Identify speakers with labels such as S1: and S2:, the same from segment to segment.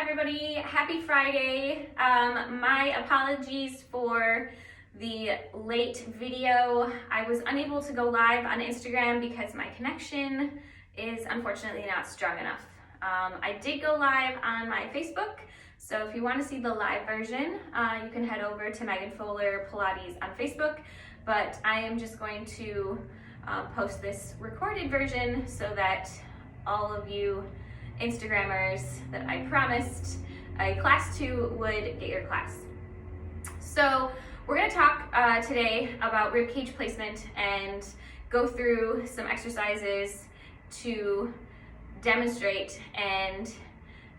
S1: everybody. Happy Friday. My apologies for the late video. I was unable to go live on Instagram because my connection is unfortunately not strong enough. I did go live on my Facebook, so if you want to see the live version, you can head over to Megan Fuller Pilates on Facebook, but I am just going to post this recorded version so that all of you Instagrammers that I promised a class to would get your class. So we're going to talk today about rib cage placement and go through some exercises to demonstrate and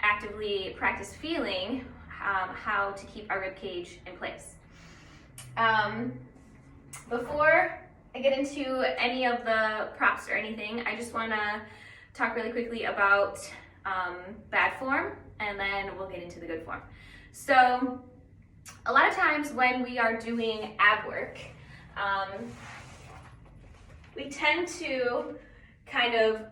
S1: actively practice feeling how to keep our rib cage in place. Before I get into any of the props or anything, I just want to talk really quickly about bad form, and then we'll get into the good form. So a lot of times when we are doing ab work, we tend to kind of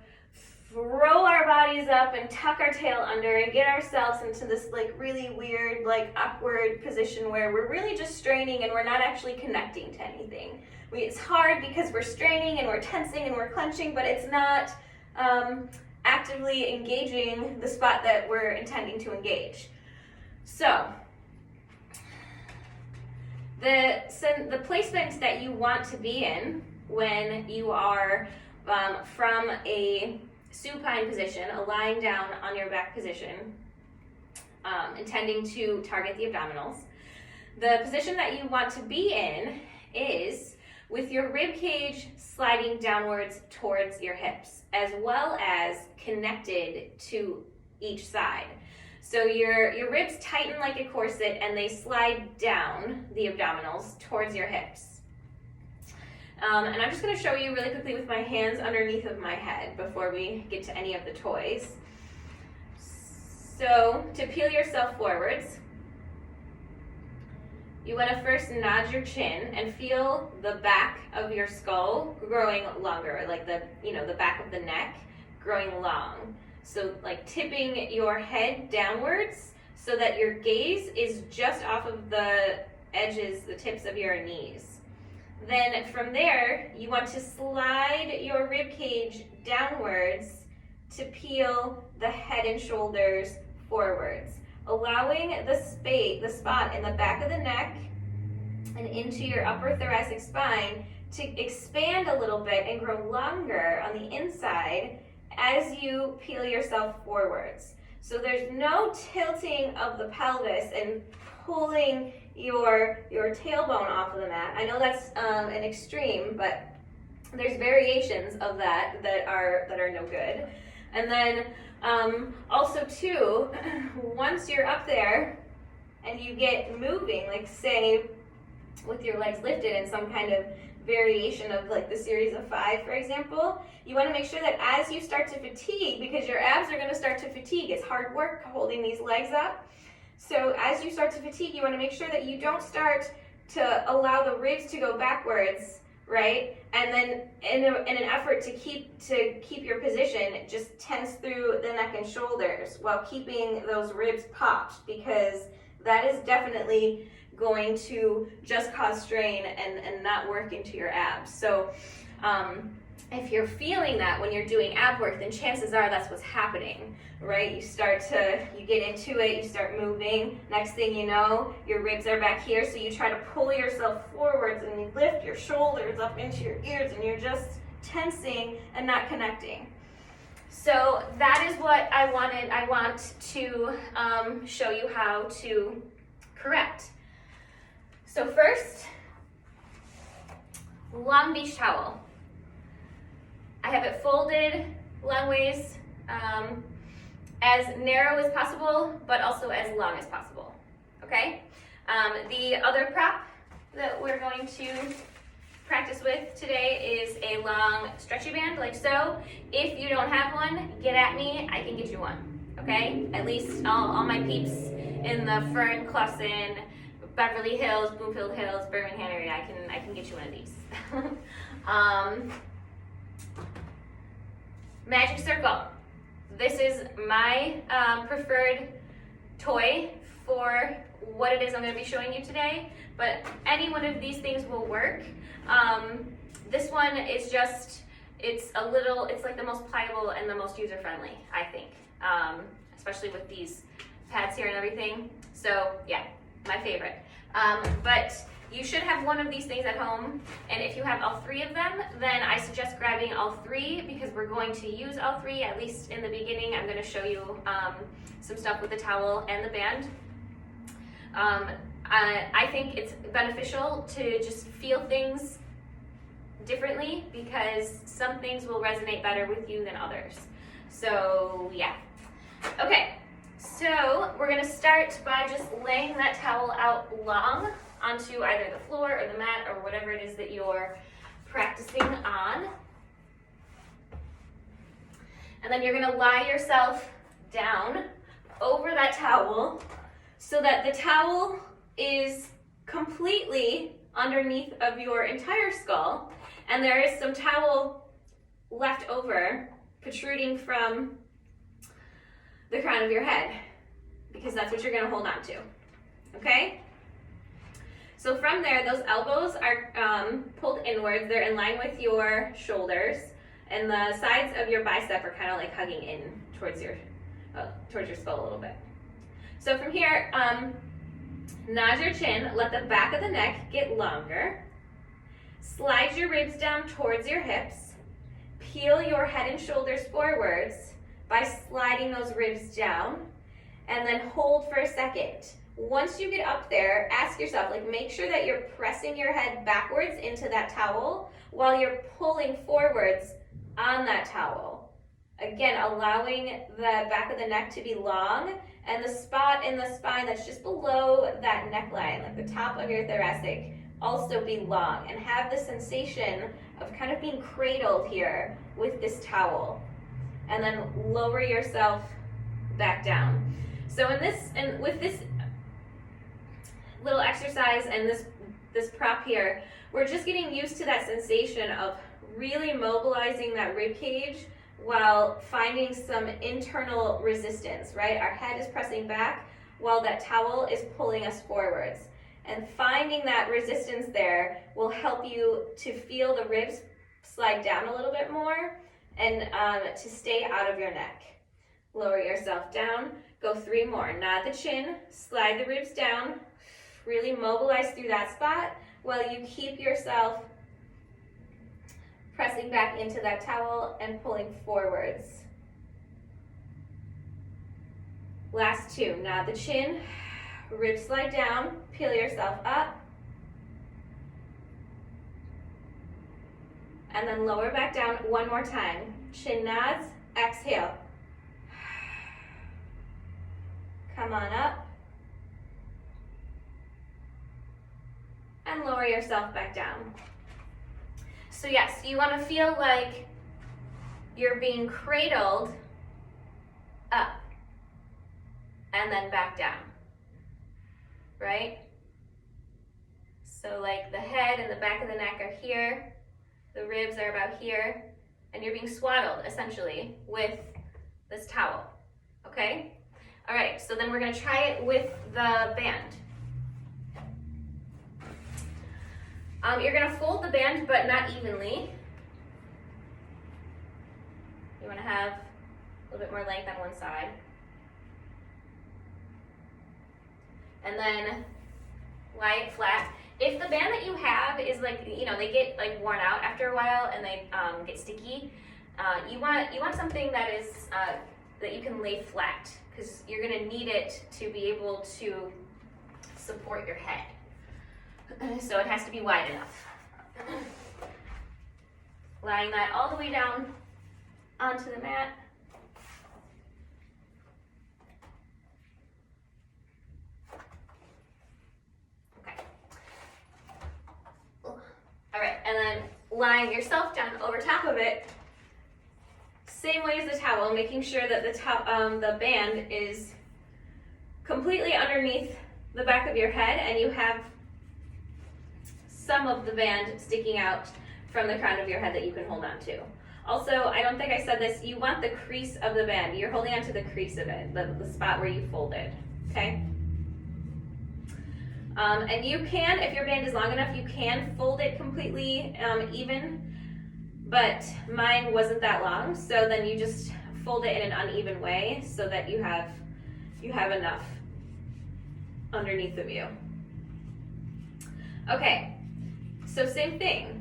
S1: throw our bodies up and tuck our tail under and get ourselves into this like really weird, like awkward position where we're really just straining and we're not actually connecting to anything. It's hard because we're straining and we're tensing and we're clenching, but it's not actively engaging the spot that we're intending to engage. So the placement that you want to be in when you are from a supine position, a lying down on your back position, intending to target the abdominals, the position that you want to be in is with your rib cage sliding downwards towards your hips, as well as connected to each side. So your ribs tighten like a corset and they slide down the abdominals towards your hips. And I'm just going to show you really quickly with my hands underneath of my head before we get to any of the toys. So to peel yourself forwards, you want to first nod your chin and feel the back of your skull growing longer, like the back of the neck growing long. So like tipping your head downwards so that your gaze is just off of the edges, the tips of your knees. Then from there, you want to slide your rib cage downwards to peel the head and shoulders forwards, allowing the spot in the back of the neck and into your upper thoracic spine to expand a little bit and grow longer on the inside as you peel yourself forwards. So there's no tilting of the pelvis and pulling your tailbone off of the mat. I know that's an extreme, but there's variations of that are no good. And then also too, once you're up there and you get moving, like say with your legs lifted in some kind of variation of like the series of 5, for example, you want to make sure that as you start to fatigue, because your abs are going to start to fatigue, it's hard work holding these legs up. So as you start to fatigue, you want to make sure that you don't start to allow the ribs to go backwards, right? And then in an effort to keep your position, just tense through the neck and shoulders while keeping those ribs popped, because that is definitely going to just cause strain and not work into your abs. So if you're feeling that when you're doing ab work, then chances are that's what's happening, right? You get into it, you start moving. Next thing you know, your ribs are back here, so you try to pull yourself forwards and you lift your shoulders up into your ears and you're just tensing and not connecting. So that is what I want to show you how to correct. So first, long beach towel. I have it folded long ways, as narrow as possible, but also as long as possible, okay? The other prop that we're going to practice with today is a long stretchy band, like so. If you don't have one, get at me, I can get you one, okay? At least all my peeps in the Fern, Clawson, Beverly Hills, Bloomfield Hills, Birmingham area, I can get you one of these. Magic circle. This is my preferred toy for what it is I'm going to be showing you today, but any one of these things will work. This one is just, it's like the most pliable and the most user-friendly, I think, especially with these pads here and everything. So yeah, my favorite. But you should have one of these things at home, and if you have all three of them, then I suggest grabbing all three because we're going to use all three, at least in the beginning. I'm going to show you some stuff with the towel and the band. I think it's beneficial to just feel things differently because some things will resonate better with you than others. So yeah. Okay, so we're going to start by just laying that towel out long onto either the floor or the mat or whatever it is that you're practicing on. And then you're going to lie yourself down over that towel so that the towel is completely underneath of your entire skull, and there is some towel left over protruding from the crown of your head, because that's what you're going to hold on to. Okay? So from there, those elbows are pulled inwards. They're in line with your shoulders, and the sides of your bicep are kind of like hugging in towards your skull a little bit. So from here, nod your chin, let the back of the neck get longer. Slide your ribs down towards your hips. Peel your head and shoulders forwards by sliding those ribs down, and then hold for a second. Once you get up there, ask yourself, make sure that you're pressing your head backwards into that towel while you're pulling forwards on that towel. Again, allowing the back of the neck to be long and the spot in the spine that's just below that neckline, like the top of your thoracic, also be long, and have the sensation of kind of being cradled here with this towel. And then lower yourself back down. So with this little exercise and this prop here, we're just getting used to that sensation of really mobilizing that rib cage while finding some internal resistance, right? Our head is pressing back while that towel is pulling us forwards. And finding that resistance there will help you to feel the ribs slide down a little bit more and to stay out of your neck. Lower yourself down. Go 3 more. Nod the chin, slide the ribs down, really mobilize through that spot while you keep yourself pressing back into that towel and pulling forwards. Last 2. Nod the chin, ribs slide down, peel yourself up, and then lower back down 1 more time. Chin nods, exhale. Come on up. And lower yourself back down. So yes, you want to feel like you're being cradled up and then back down, right? So like the head and the back of the neck are here, the ribs are about here, and you're being swaddled essentially with this towel, okay? All right, so then we're going to try it with the band. You're going to fold the band, but not evenly. You want to have a little bit more length on one side. And then lie it flat. If the band that you have is they get worn out after a while and they get sticky, you want something that is that you can lay flat, because you're going to need it to be able to support your head. So it has to be wide enough. Lying that all the way down onto the mat. Okay. All right, and then lying yourself down over top of it, same way as the towel, making sure that the band is completely underneath the back of your head, and you have some of the band sticking out from the crown of your head that you can hold on to. Also, I don't think I said this, you want the crease of the band. You're holding on to the crease of it, the spot where you folded. okay? And you can, if your band is long enough, you can fold it completely even, but mine wasn't that long, so then you just fold it in an uneven way so that you have enough underneath of you. Okay, so same thing.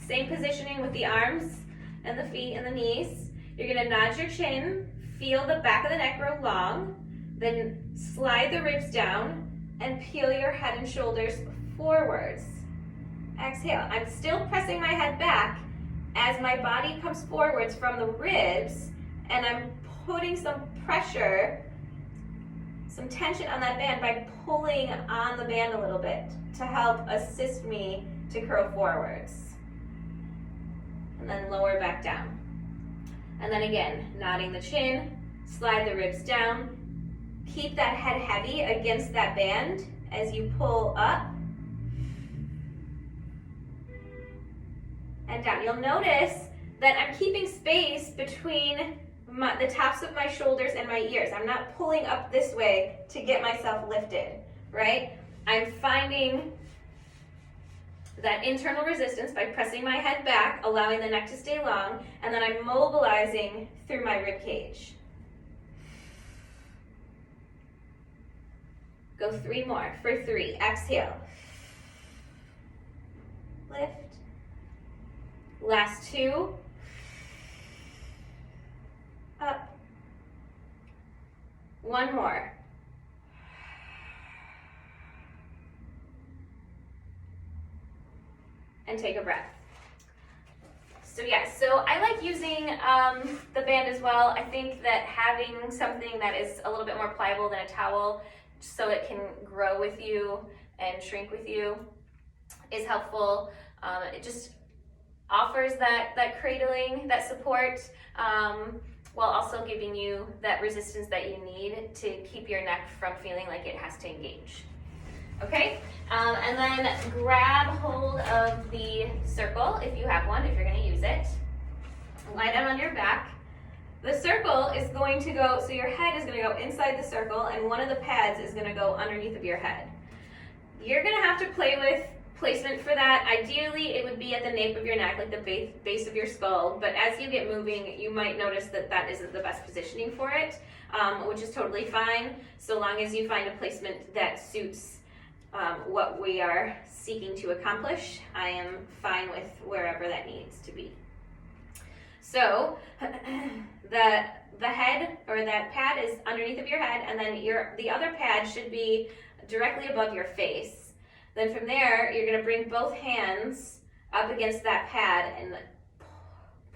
S1: Same positioning with the arms and the feet and the knees. You're gonna nod your chin, feel the back of the neck grow long, then slide the ribs down and peel your head and shoulders forwards. Exhale. I'm still pressing my head back as my body comes forwards from the ribs, and I'm putting some pressure, some tension on that band by pulling on the band a little bit to help assist me to curl forwards. And then lower back down. And then again, nodding the chin, slide the ribs down, keep that head heavy against that band as you pull up and down. You'll notice that I'm keeping space between the tops of my shoulders and my ears. I'm not pulling up this way to get myself lifted, right? I'm finding that internal resistance by pressing my head back, allowing the neck to stay long, and then I'm mobilizing through my rib cage. Go 3 more for 3. Exhale. Lift. Last 2. Up. 1 more. And take a breath. So so I like using the band as well. I think that having something that is a little bit more pliable than a towel, so it can grow with you and shrink with you, is helpful. It just offers that cradling, that support, while also giving you that resistance that you need to keep your neck from feeling like it has to engage. Okay, and then grab hold of the circle if you have one, if you're going to use it. Lie down on your back. The circle is going to go, so your head is going to go inside the circle, and one of the pads is going to go underneath of your head. You're going to have to play with placement for that. Ideally, it would be at the nape of your neck, like the base of your skull, but as you get moving, you might notice that that isn't the best positioning for it, which is totally fine, so long as you find a placement that suits what we are seeking to accomplish. I am fine with wherever that needs to be. So the head, or that pad, is underneath of your head, and then the other pad should be directly above your face. Then from there, you're going to bring both hands up against that pad and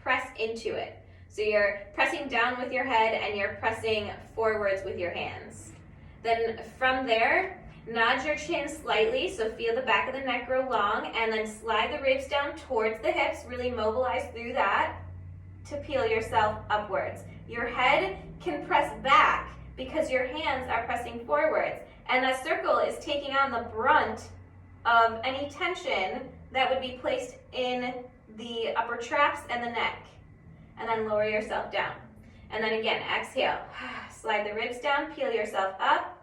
S1: press into it. So you're pressing down with your head and you're pressing forwards with your hands. Then from there, nod your chin slightly, so feel the back of the neck grow long, and then slide the ribs down towards the hips, really mobilize through that to peel yourself upwards. Your head can press back because your hands are pressing forwards, and that circle is taking on the brunt of any tension that would be placed in the upper traps and the neck. And then lower yourself down. And then again, exhale. Slide the ribs down, peel yourself up.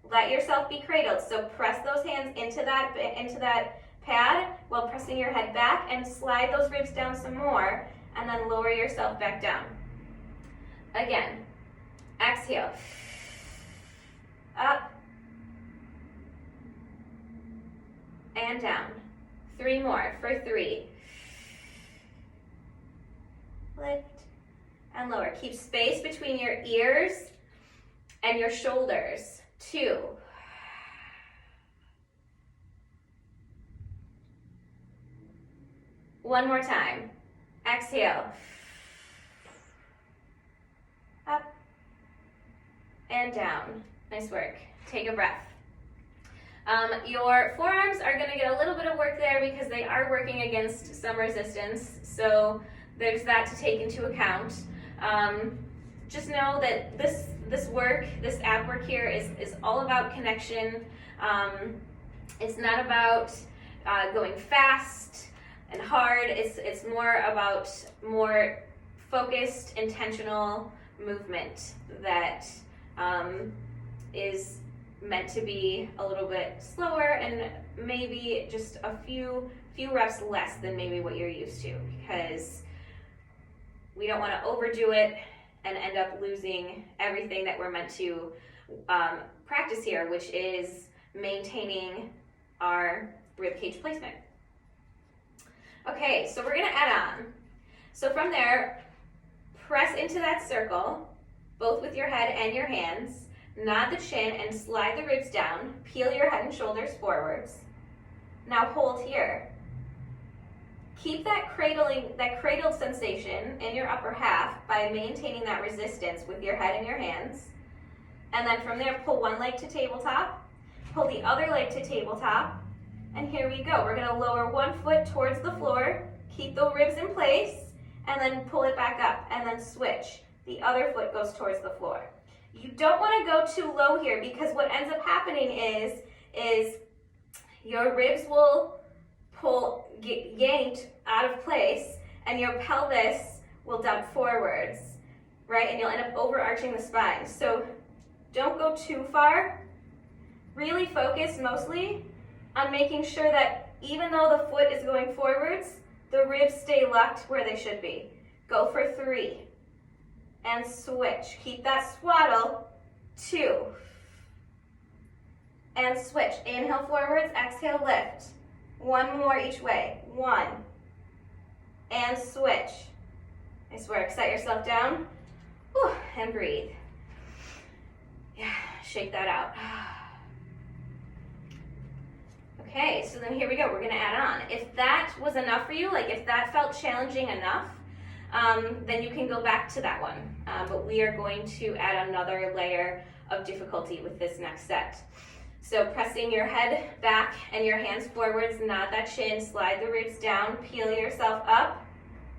S1: Let yourself be cradled. So press those hands into that pad while pressing your head back, and slide those ribs down some more, and then lower yourself back down. Again, exhale. Up. And down. 3 more for 3. Lift and lower. Keep space between your ears and your shoulders. 2. One more time. Exhale. Up and down. Nice work. Take a breath. Your forearms are going to get a little bit of work there because they are working against some resistance, so there's that to take into account. Just know that this ab work here is all about connection. It's not about going fast and hard. It's more about more focused, intentional movement that is meant to be a little bit slower and maybe just a few reps less than maybe what you're used to, because we don't want to overdo it and end up losing everything that we're meant to practice here, which is maintaining our rib cage placement. Okay, so we're gonna add on. So from there, press into that circle, both with your head and your hands. Nod the chin and slide the ribs down. Peel your head and shoulders forwards. Now hold here. Keep that cradled sensation in your upper half by maintaining that resistance with your head and your hands. And then from there, pull one leg to tabletop, pull the other leg to tabletop, and here we go. We're gonna lower one foot towards the floor, keep the ribs in place, and then pull it back up, and then switch. The other foot goes towards the floor. You don't want to go too low here, because what ends up happening is your ribs will get yanked out of place, and your pelvis will dump forwards, right? And you'll end up overarching the spine. So don't go too far. Really focus mostly on making sure that even though the foot is going forwards, the ribs stay locked where they should be. Go for 3. And switch. Keep that swaddle. 2. And switch. Inhale forwards, exhale lift. 1 more each way. 1. And switch. Nice work. Set yourself down. Whew, and breathe. Yeah, shake that out. Okay, so then here we go. We're gonna add on. If that was enough for you, like if that felt challenging enough, then you can go back to that one. But we are going to add another layer of difficulty with this next set. So pressing your head back and your hands forwards, nod that chin, slide the ribs down, peel yourself up,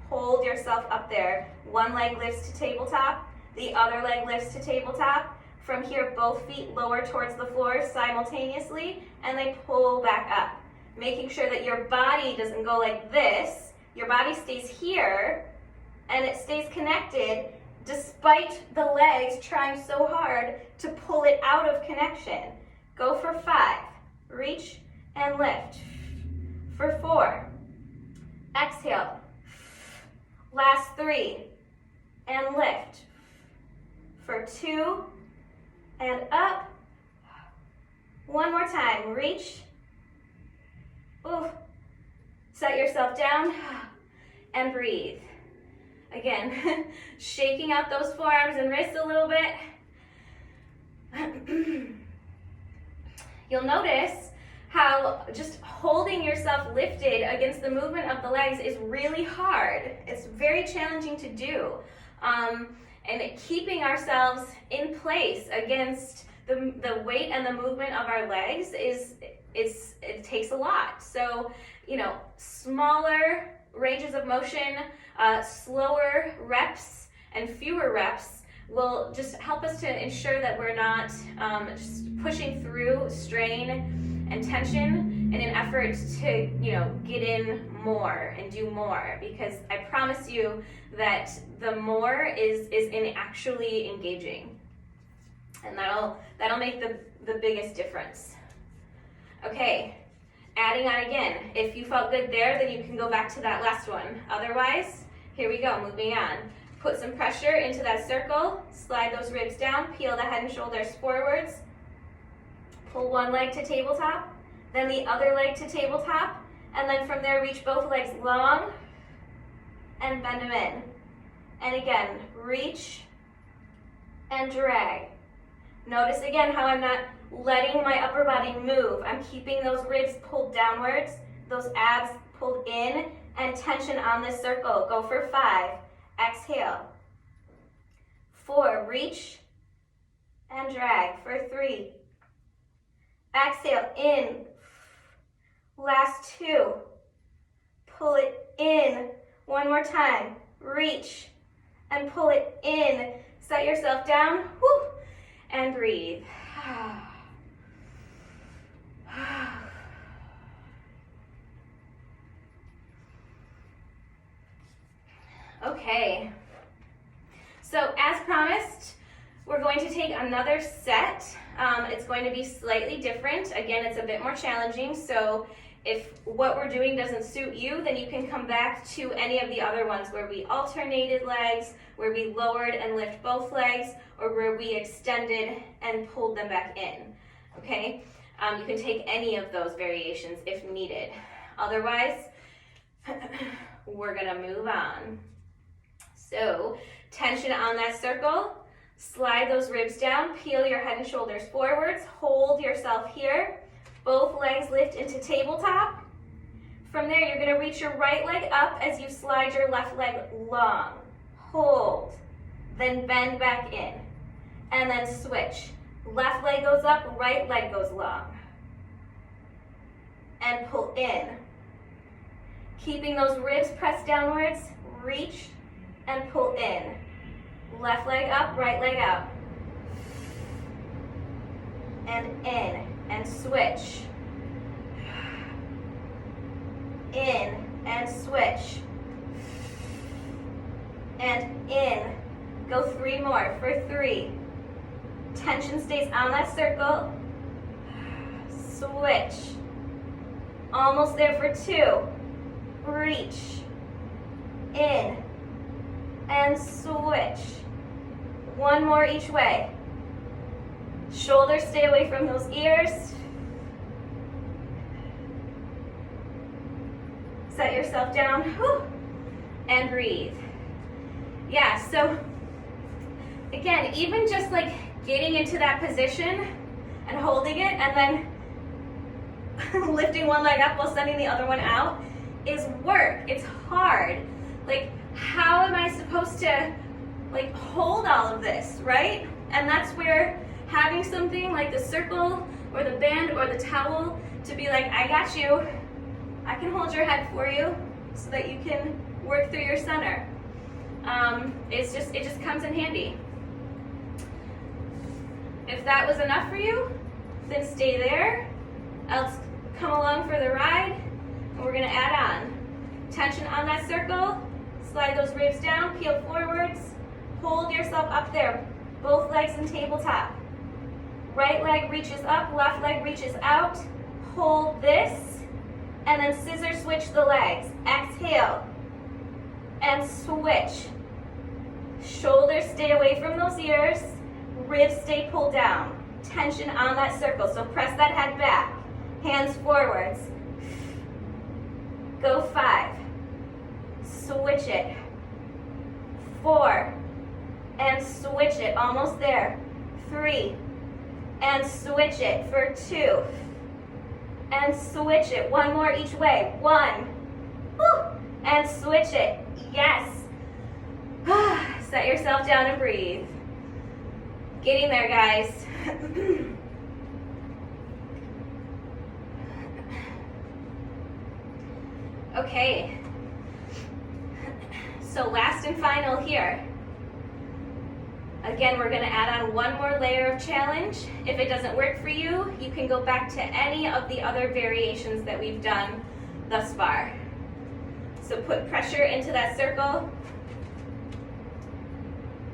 S1: hold yourself up there. One leg lifts to tabletop, the other leg lifts to tabletop. From here, both feet lower towards the floor simultaneously, and they pull back up. Making sure that your body doesn't go like this. Your body stays here, and it stays connected despite the legs trying so hard to pull it out of connection. Go for 5. Reach and lift. For 4. Exhale. Last 3. And lift. For 2. And up. 1 more time. Reach. Ooh. Set yourself down and breathe. Again, shaking out those forearms and wrists a little bit. You'll notice how just holding yourself lifted against the movement of the legs is really hard. It's very challenging to do. And keeping ourselves in place against the weight and the movement of our legs it takes a lot. So, smaller ranges of motion, slower reps and fewer reps will just help us to ensure that we're not just pushing through strain and tension in an effort to, get in more and do more, because I promise you that the more is in actually engaging, and that'll make the biggest difference. Okay, adding on again. If you felt good there, then you can go back to that last one. Otherwise, here we go, moving on. Put some pressure into that circle, slide those ribs down, peel the head and shoulders forwards, pull one leg to tabletop, then the other leg to tabletop, and then from there reach both legs long and bend them in. And again, reach and drag. Notice again how I'm not letting my upper body move. I'm keeping those ribs pulled downwards, those abs pulled in, and tension on this circle. Go for 5. Exhale. 4. Reach and drag. For 3. Exhale. In. Last 2. Pull it in. 1 more time. Reach and pull it in. Set yourself down. Whew, and breathe. Okay, so as promised, we're going to take another set. It's going to be slightly different. Again, it's a bit more challenging, so if what we're doing doesn't suit you, then you can come back to any of the other ones where we alternated legs, where we lowered and lift both legs, or where we extended and pulled them back in, okay? You can take any of those variations if needed. Otherwise, we're gonna move on. So, tension on that circle, slide those ribs down, peel your head and shoulders forwards, hold yourself here, both legs lift into tabletop. From there, you're gonna reach your right leg up as you slide your left leg long. Hold, then bend back in, and then switch. Left leg goes up, right leg goes long. And pull in. Keeping those ribs pressed downwards, reach and pull in. Left leg up, right leg out. And in, and switch. In, and switch. And in. Go 3 more for 3. Tension stays on that circle. Switch. Almost there for 2. Reach. In. And switch. 1 more each way. Shoulders stay away from those ears. Set yourself down. Whew, and breathe. Yeah, so again, even just like getting into that position and holding it and then lifting one leg up while sending the other one out is work. It's hard. Like, how am I supposed to like hold all of this, right? And that's where having something like the circle or the band or the towel to be like, I got you. I can hold your head for you so that you can work through your center. It just comes in handy. If that was enough for you, then stay there. Else come along for the ride, and we're gonna add on. Tension on that circle, slide those ribs down, peel forwards, hold yourself up there, both legs in tabletop. Right leg reaches up, left leg reaches out, hold this, and then scissor switch the legs. Exhale, and switch. Shoulders stay away from those ears, ribs stay pulled down. Tension on that circle, so press that head back. Hands forwards. Go 5. Switch it. 4. And switch it, almost there. 3. And switch it for 2. And switch it, 1 more each way. 1. Woo. And switch it, yes. Set yourself down and breathe. Getting there, guys. Okay. So last and final here. Again, we're gonna add on 1 more layer of challenge. If it doesn't work for you, you can go back to any of the other variations that we've done thus far. So put pressure into that circle.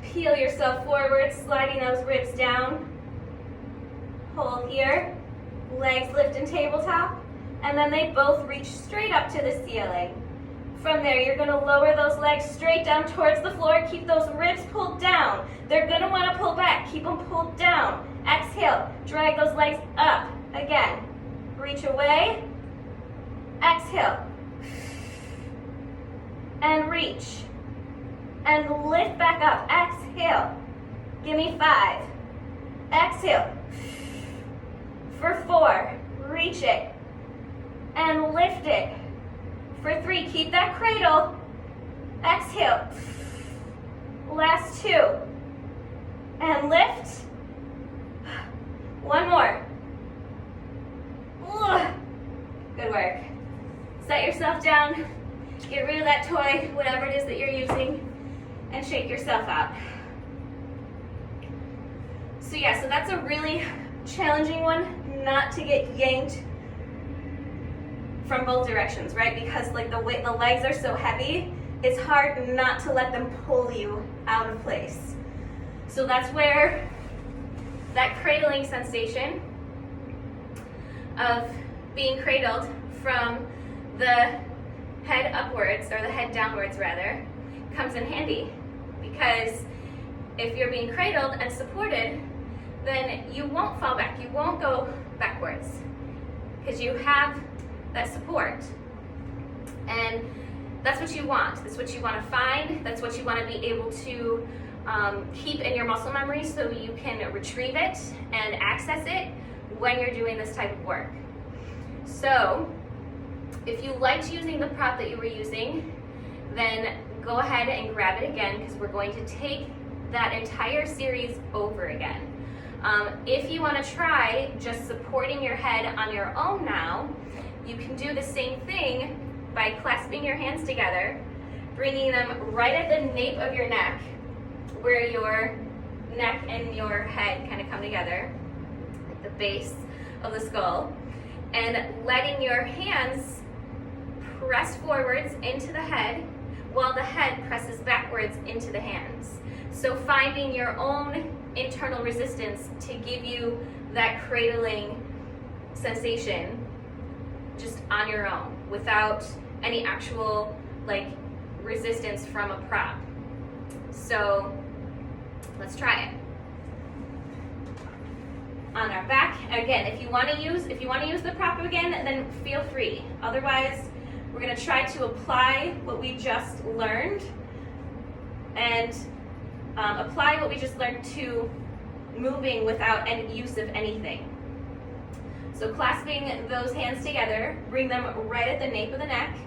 S1: Peel yourself forward, sliding those ribs down. Hold here. Legs lift in tabletop. And then they both reach straight up to the ceiling. From there, you're gonna lower those legs straight down towards the floor. Keep those ribs pulled down. They're gonna wanna pull back. Keep them pulled down. Exhale, drag those legs up. Again, reach away. Exhale. And reach. And lift back up. Exhale. Give me 5. Exhale. For 4, reach it. And lift it. For 3, keep that cradle. Exhale. Last 2. And lift. 1 more. Good work. Set yourself down. Get rid of that toy, whatever it is that you're using, and shake yourself out. So yeah, so that's a really challenging one, not to get yanked from both directions, right? Because like the legs are so heavy, it's hard not to let them pull you out of place. So that's where that cradling sensation of being cradled from the head upwards, or the head downwards rather, comes in handy, because if you're being cradled and supported, then you won't fall back, you won't go backwards, because you have that support. And that's what you want. That's what you want to find. That's what you want to be able to keep in your muscle memory, so you can retrieve it and access it when you're doing this type of work. So if you liked using the prop that you were using, then go ahead and grab it again, because we're going to take that entire series over again. If you want to try just supporting your head on your own now, you can do the same thing by clasping your hands together, bringing them right at the nape of your neck, where your neck and your head kind of come together, at the base of the skull, and letting your hands press forwards into the head while the head presses backwards into the hands. So finding your own internal resistance to give you that cradling sensation just on your own, without any actual resistance from a prop. So let's try it. On our back, again, if you want to use the prop again, then feel free. Otherwise, we're going to try to apply what we just learned, and apply what we just learned to moving without any use of anything. So clasping those hands together, bring them right at the nape of the neck.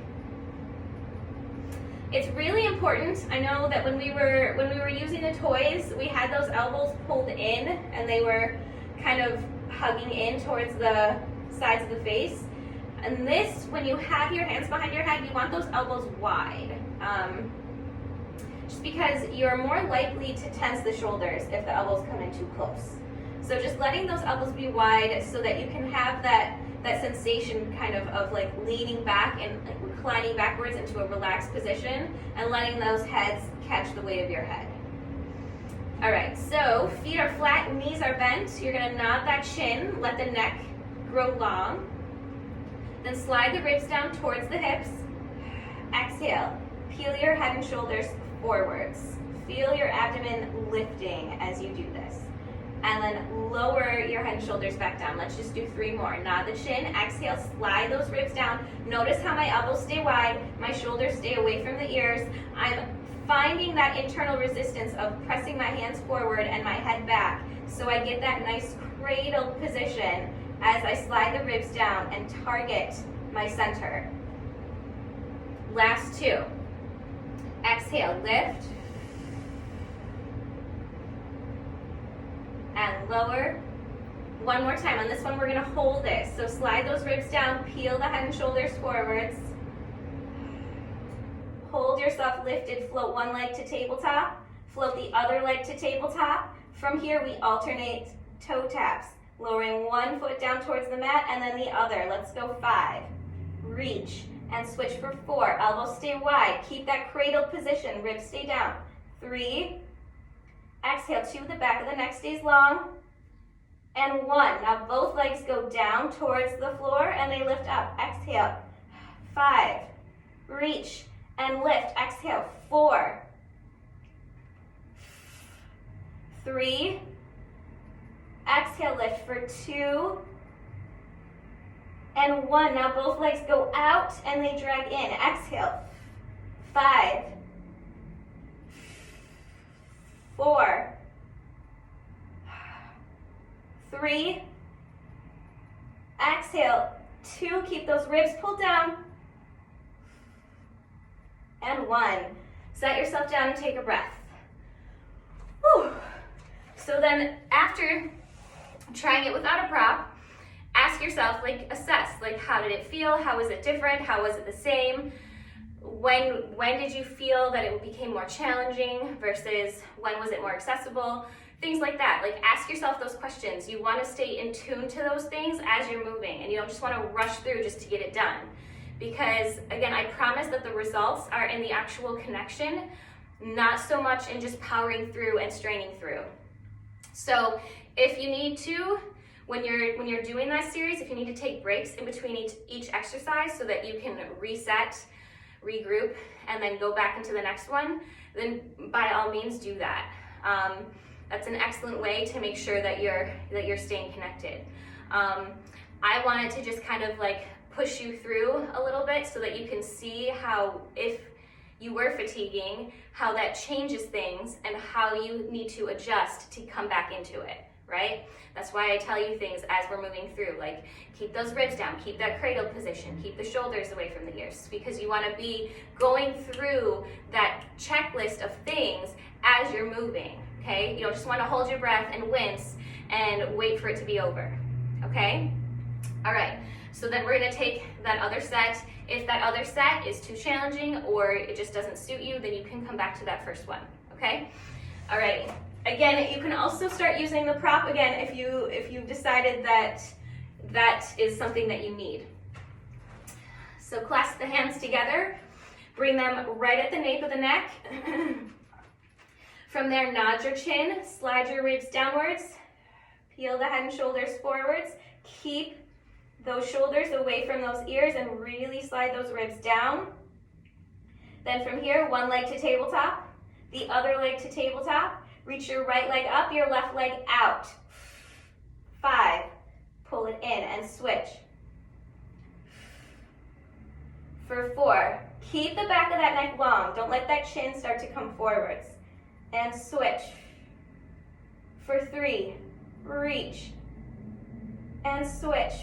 S1: It's really important. I know that when we were using the toys, we had those elbows pulled in, and they were kind of hugging in towards the sides of the face. And this, when you have your hands behind your head, you want those elbows wide. Just because you're more likely to tense the shoulders if the elbows come in too close. So just letting those elbows be wide so that you can have that sensation kind of leaning back and reclining backwards into a relaxed position, and letting those heads catch the weight of your head. All right, so feet are flat, knees are bent. You're gonna nod that chin, let the neck grow long. Then slide the ribs down towards the hips. Exhale, peel your head and shoulders forwards. Feel your abdomen lifting as you do this. And then lower your head and shoulders back down. Let's just do 3 more. Nod the chin, exhale, slide those ribs down. Notice how my elbows stay wide, my shoulders stay away from the ears. I'm finding that internal resistance of pressing my hands forward and my head back, so I get that nice cradled position as I slide the ribs down and target my center. Last 2. Exhale, lift. And lower. One more time. On this one, we're going to hold this. So slide those ribs down, peel the head and shoulders forwards. Hold yourself lifted, float one leg to tabletop, float the other leg to tabletop. From here, we alternate toe taps, lowering one foot down towards the mat and then the other. Let's go 5. Reach and switch for 4. Elbows stay wide. Keep that cradled position. Ribs stay down. 3. Exhale, 2. The back of the neck stays long. And 1. Now both legs go down towards the floor and they lift up. Exhale. 5. Reach and lift. Exhale. 4. 3. Exhale, lift for 2. And 1. Now both legs go out and they drag in. Exhale. 5. 4. 3. Exhale. 2. Keep those ribs pulled down. And 1. Set yourself down and take a breath. Whew. So then after trying it without a prop, ask yourself, assess, how did it feel? How was it different? How was it the same? When did you feel that it became more challenging versus when was it more accessible? Things like that. Ask yourself those questions. You want to stay in tune to those things as you're moving, and you don't just want to rush through just to get it done. Because again, I promise that the results are in the actual connection, not so much in just powering through and straining through. So
S2: If you need to, when you're doing that series, if you need to take breaks in between each exercise so that you can reset, regroup, and then go back into the next one, then by all means do that. That's an excellent way to make sure that you're staying connected. I wanted to just kind of like push you through a little bit so that you can see how, if you were fatiguing, how that changes things and how you need to adjust to come back into it, right? That's why I tell you things as we're moving through, like keep those ribs down, keep that cradle position, keep the shoulders away from the ears, because you want to be going through that checklist of things as you're moving, okay? You don't just want to hold your breath and wince and wait for it to be over, okay? All right, so then we're going to take that other set. If that other set is too challenging or it just doesn't suit you, then you can come back to that first one, okay? All right. Again, you can also start using the prop again if you've decided that that is something that you need. So clasp the hands together, bring them right at the nape of the neck. From there, nod your chin, slide your ribs downwards, peel the head and shoulders forwards, keep those shoulders away from those ears and really slide those ribs down. Then from here, one leg to tabletop, the other leg to tabletop. Reach your right leg up, your left leg out. 5, pull it in and switch. For 4, keep the back of that neck long. Don't let that chin start to come forwards. And switch. For 3, reach. And switch.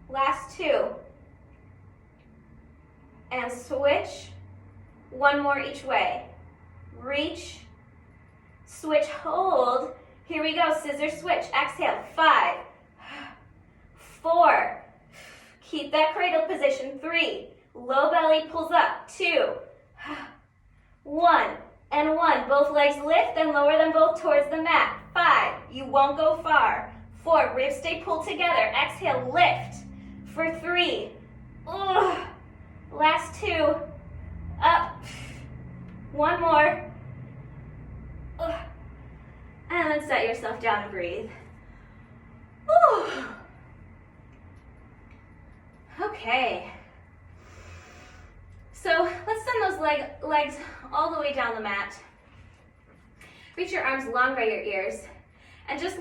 S2: Last 2. And switch. One more each way. Reach. Switch, hold. Here we go, scissor switch. Exhale, 5, 4. Keep that cradle position. 3, low belly pulls up. 2, 1, and 1. Both legs lift and lower them both towards the mat. 5, you won't go far. 4, ribs stay pulled together. Exhale, lift. For 3, last 2, up. 1 more. And then set yourself down and breathe. Okay. So let's send those legs all the way down the mat. Reach your arms long by your ears. And just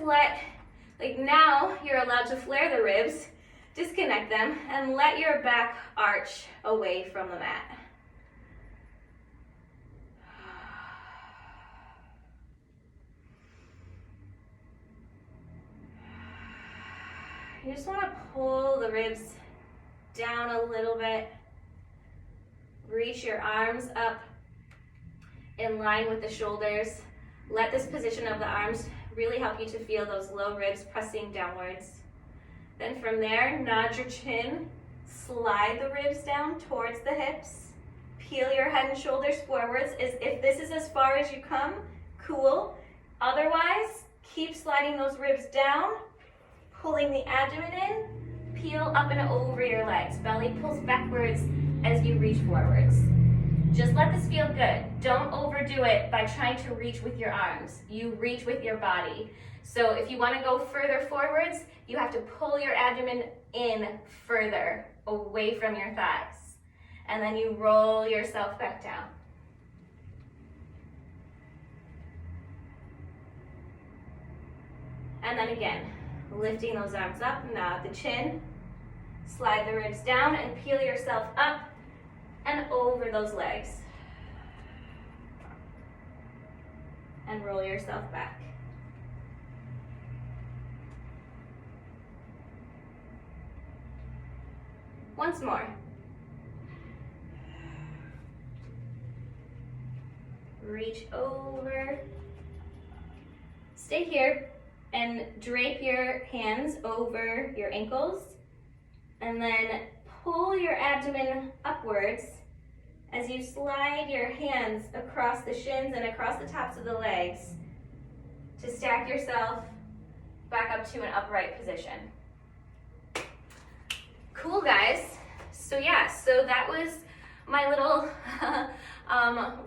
S2: now you're allowed to flare the ribs, disconnect them, and let your back arch away from the mat. You just want to pull the ribs down a little bit. Reach your arms up in line with the shoulders. Let this position of the arms really help you to feel those low ribs pressing downwards. Then from there, nod your chin, slide the ribs down towards the hips. Peel your head and shoulders forwards. If this is as far as you come, cool. Otherwise, keep sliding those ribs down. Pulling the abdomen in, peel up and over your legs. Belly pulls backwards as you reach forwards. Just let this feel good. Don't overdo it by trying to reach with your arms. You reach with your body. So if you want to go further forwards, you have to pull your abdomen in further, away from your thighs. And then you roll yourself back down. And then again, lifting those arms up, nod the chin, slide the ribs down, and peel yourself up and over those legs. And roll yourself back. Once more. Reach over. Stay here. And drape your hands over your ankles, and then pull your abdomen upwards as you slide your hands across the shins and across the tops of the legs to stack yourself back up to an upright position. Cool, guys. So yeah, so that was my little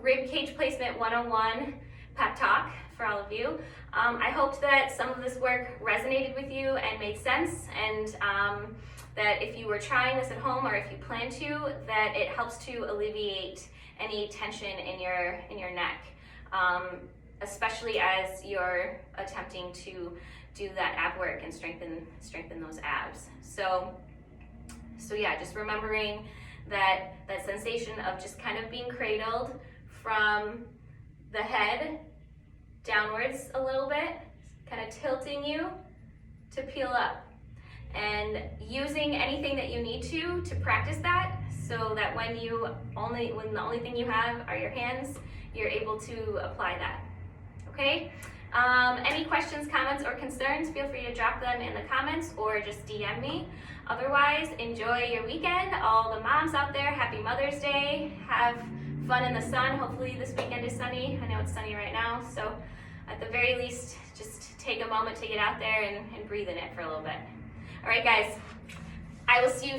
S2: rib cage placement 101 pep talk for all of you. I hope that some of this work resonated with you and made sense, and that if you were trying this at home or if you plan to, that it helps to alleviate any tension in your neck, especially as you're attempting to do that ab work and strengthen those abs. So yeah, just remembering that sensation of just kind of being cradled from the head downwards a little bit, kind of tilting you to peel up, and using anything that you need to practice that, so that when the only thing you have are your hands, you're able to apply that. Okay? Any questions, comments, or concerns, feel free to drop them in the comments or just DM me. Otherwise, enjoy your weekend. All the moms out there, happy Mother's Day. Have fun in the sun. Hopefully this weekend is sunny. I know it's sunny right now, so at the very least, just take a moment to get out there and breathe in it for a little bit. All right, guys, I will see you